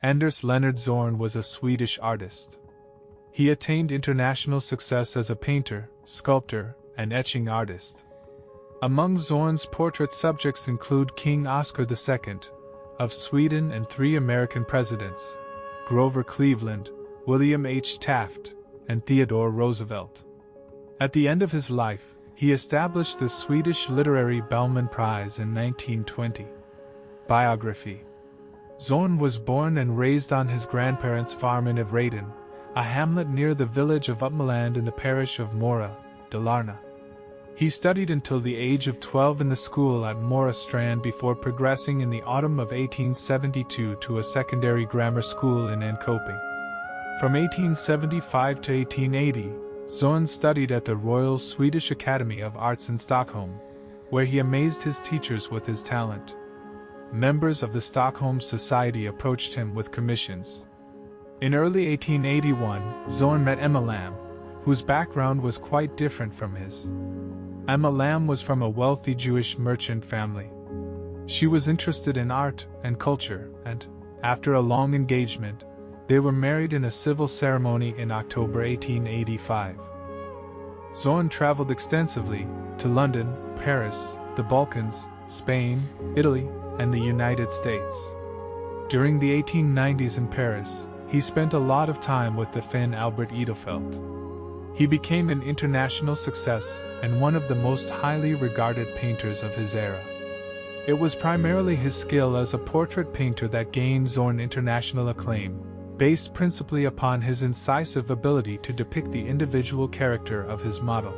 Anders Leonard Zorn was a Swedish artist. He attained international success as a painter, sculptor, and etching artist. Among Zorn's portrait subjects include King Oscar II of Sweden and 3 American presidents, Grover Cleveland, William H. Taft, and Theodore Roosevelt. At the end of his life, he established the Swedish Literary Bellman Prize in 1920. Biography. Zorn was born and raised on his grandparents' farm in Yvraden, a hamlet near the village of Utmeland in the parish of Mora, Dalarna. He studied until the age of 12 in the school at Mora Strand before progressing in the autumn of 1872 to a secondary grammar school in Enköping. From 1875 to 1880, Zorn studied at the Royal Swedish Academy of Arts in Stockholm, where he amazed his teachers with his talent. Members of the Stockholm Society approached him with commissions. In early 1881, Zorn met Emma Lamb, whose background was quite different from his. Emma Lamb was from a wealthy Jewish merchant family. She was interested in art and culture, and, after a long engagement, they were married in a civil ceremony in October 1885. Zorn traveled extensively to London, Paris, the Balkans, Spain, Italy, and the United States. During the 1890s in Paris, he spent a lot of time with the Finn Albert Edelfelt. He became an international success and one of the most highly regarded painters of his era. It was primarily his skill as a portrait painter that gained Zorn international acclaim, based principally upon his incisive ability to depict the individual character of his model.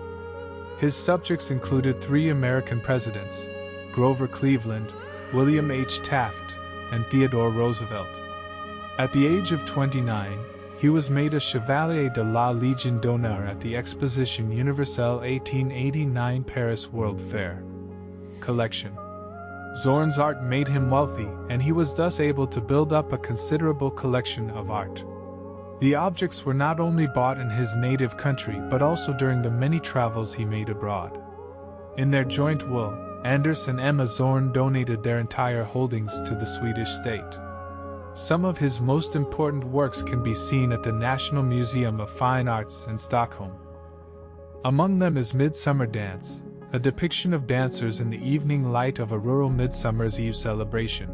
His subjects included 3 American presidents, Grover Cleveland, William H. Taft, and Theodore Roosevelt. At the age of 29, he was made a Chevalier de la Légion d'honneur at the Exposition Universelle 1889 Paris World Fair. Collection. Zorn's art made him wealthy, and he was thus able to build up a considerable collection of art. The objects were not only bought in his native country but also during the many travels he made abroad. In their joint will, Anders and Emma Zorn donated their entire holdings to the Swedish state. Some of his most important works can be seen at the National Museum of Fine Arts in Stockholm. Among them is Midsummer Dance, a depiction of dancers in the evening light of a rural Midsummer's Eve celebration.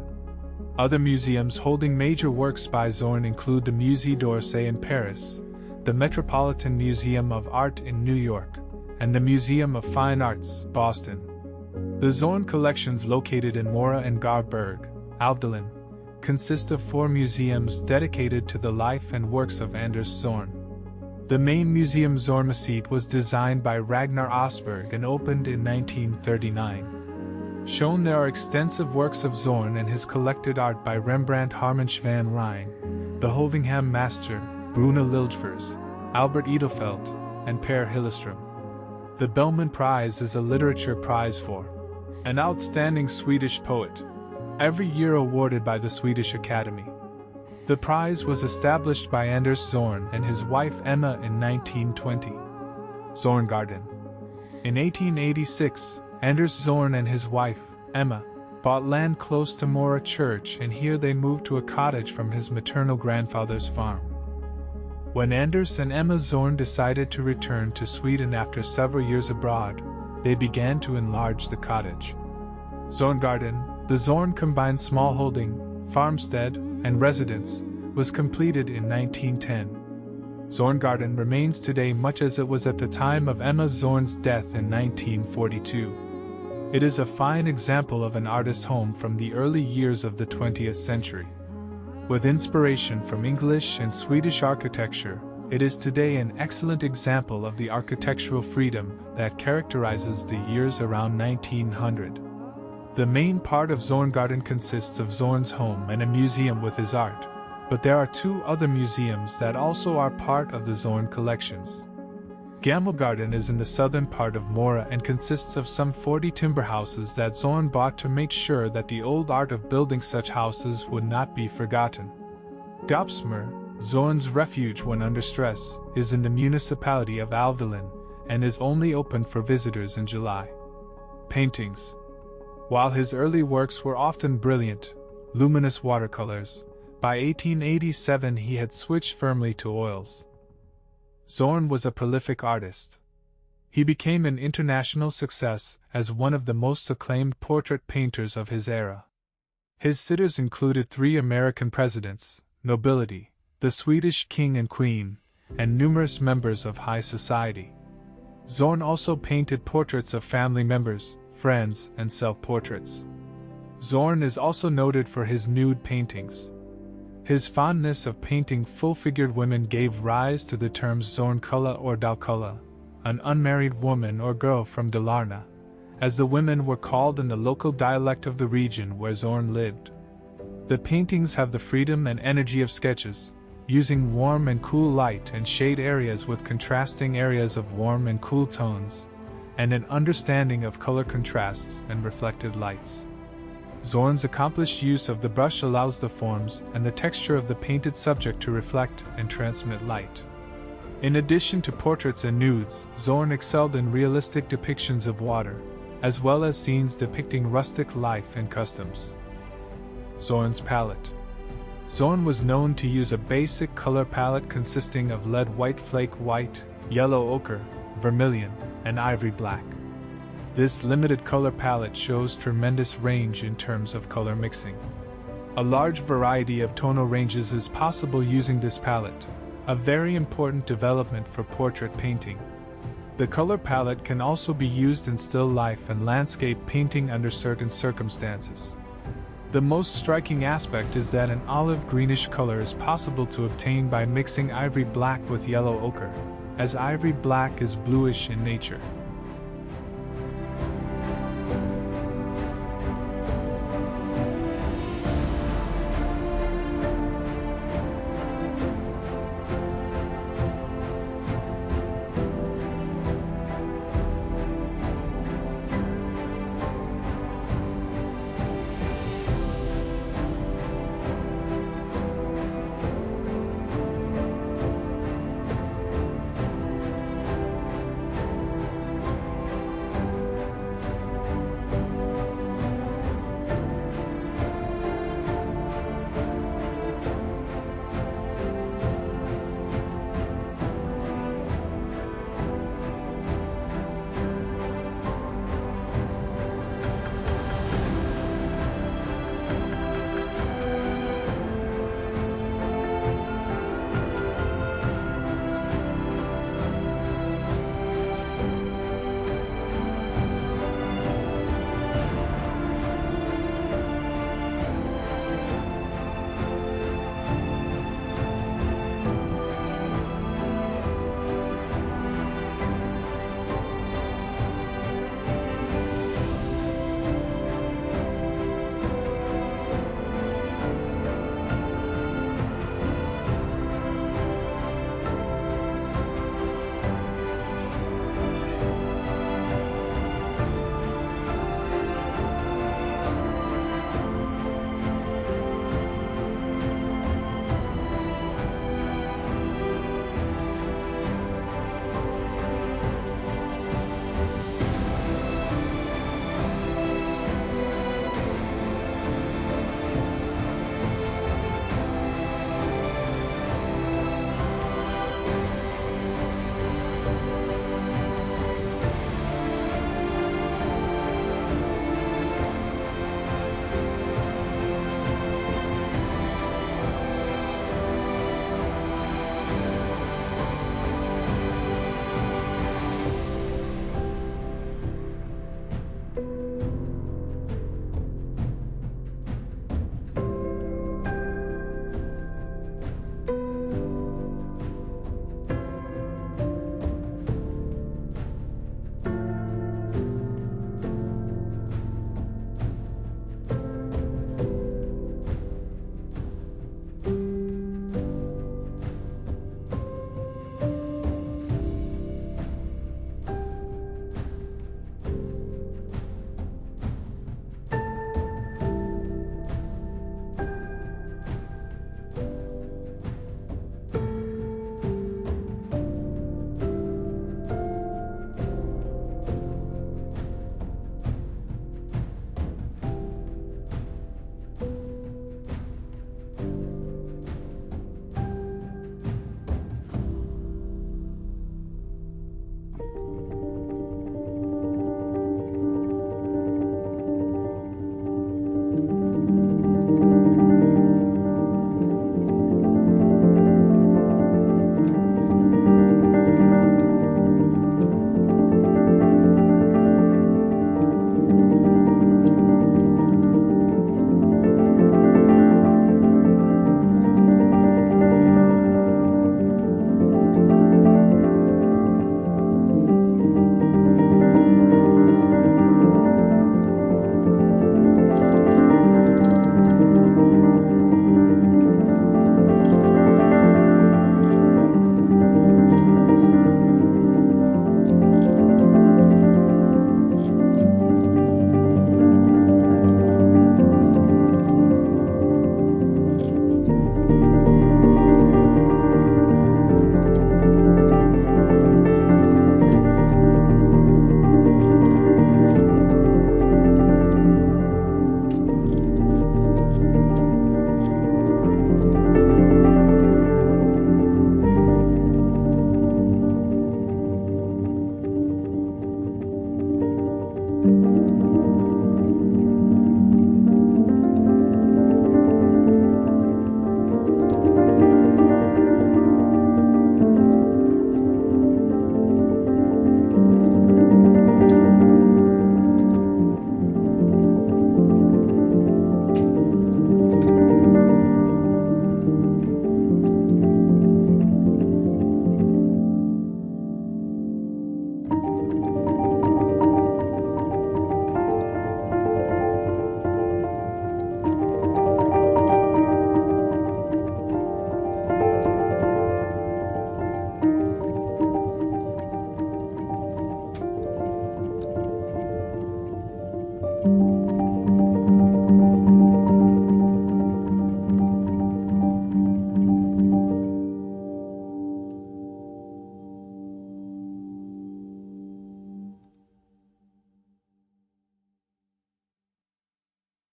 Other museums holding major works by Zorn include the Musée d'Orsay in Paris, the Metropolitan Museum of Art in New York, and the Museum of Fine Arts, Boston. The Zorn collections located in Mora and Garberg, Alvdalen, consist of 4 museums dedicated to the life and works of Anders Zorn. The main museum Zornmuseet was designed by Ragnar Osberg and opened in 1939. Shown there are extensive works of Zorn and his collected art by Rembrandt Harmensch van Rijn, the Hovingham Master, Bruna Liljevoors, Albert Edelfelt, and Per Hillestrom. The Bellman Prize is a literature prize for an outstanding Swedish poet, every year awarded by the Swedish Academy. The prize was established by Anders Zorn and his wife Emma in 1920. Zorngården. In 1886, Anders Zorn and his wife, Emma, bought land close to Mora Church, and here they moved to a cottage from his maternal grandfather's farm. When Anders and Emma Zorn decided to return to Sweden after several years abroad, they began to enlarge the cottage. Zorngården, the Zorn combined smallholding, farmstead, and residence, was completed in 1910. Zorngården remains today much as it was at the time of Emma Zorn's death in 1942. It is a fine example of an artist's home from the early years of the 20th century. With inspiration from English and Swedish architecture, it is today an excellent example of the architectural freedom that characterizes the years around 1900. The main part of Zorngården consists of Zorn's home and a museum with his art, but there are 2 other museums that also are part of the Zorn collections. Gammelgarden is in the southern part of Mora and consists of some 40 timber houses that Zorn bought to make sure that the old art of building such houses would not be forgotten. Gapsmer, Zorn's refuge when under stress, is in the municipality of Alvdalen and is only open for visitors in July. Paintings. While his early works were often brilliant, luminous watercolors, By 1887 he had switched firmly to oils. Zorn was a prolific artist. He became an international success as one of the most acclaimed portrait painters of his era. His sitters included 3 American presidents, nobility, the Swedish king and queen, and numerous members of high society. Zorn also painted portraits of family members, friends, and self-portraits. Zorn is also noted for his nude paintings. His fondness of painting full-figured women gave rise to the terms Zornkulla or Dalkulla, an unmarried woman or girl from Dalarna, as the women were called in the local dialect of the region where Zorn lived. The paintings have the freedom and energy of sketches, using warm and cool light and shade areas with contrasting areas of warm and cool tones, and an understanding of color contrasts and reflected lights. Zorn's accomplished use of the brush allows the forms and the texture of the painted subject to reflect and transmit light. In addition to portraits and nudes, Zorn excelled in realistic depictions of water, as well as scenes depicting rustic life and customs. Zorn's palette. Zorn was known to use a basic color palette consisting of lead white flake white, yellow ochre, vermilion, and ivory black. This limited color palette shows tremendous range in terms of color mixing. A large variety of tonal ranges is possible using this palette, a very important development for portrait painting. The color palette can also be used in still life and landscape painting under certain circumstances. The most striking aspect is that an olive-greenish color is possible to obtain by mixing ivory black with yellow ochre, as ivory black is bluish in nature.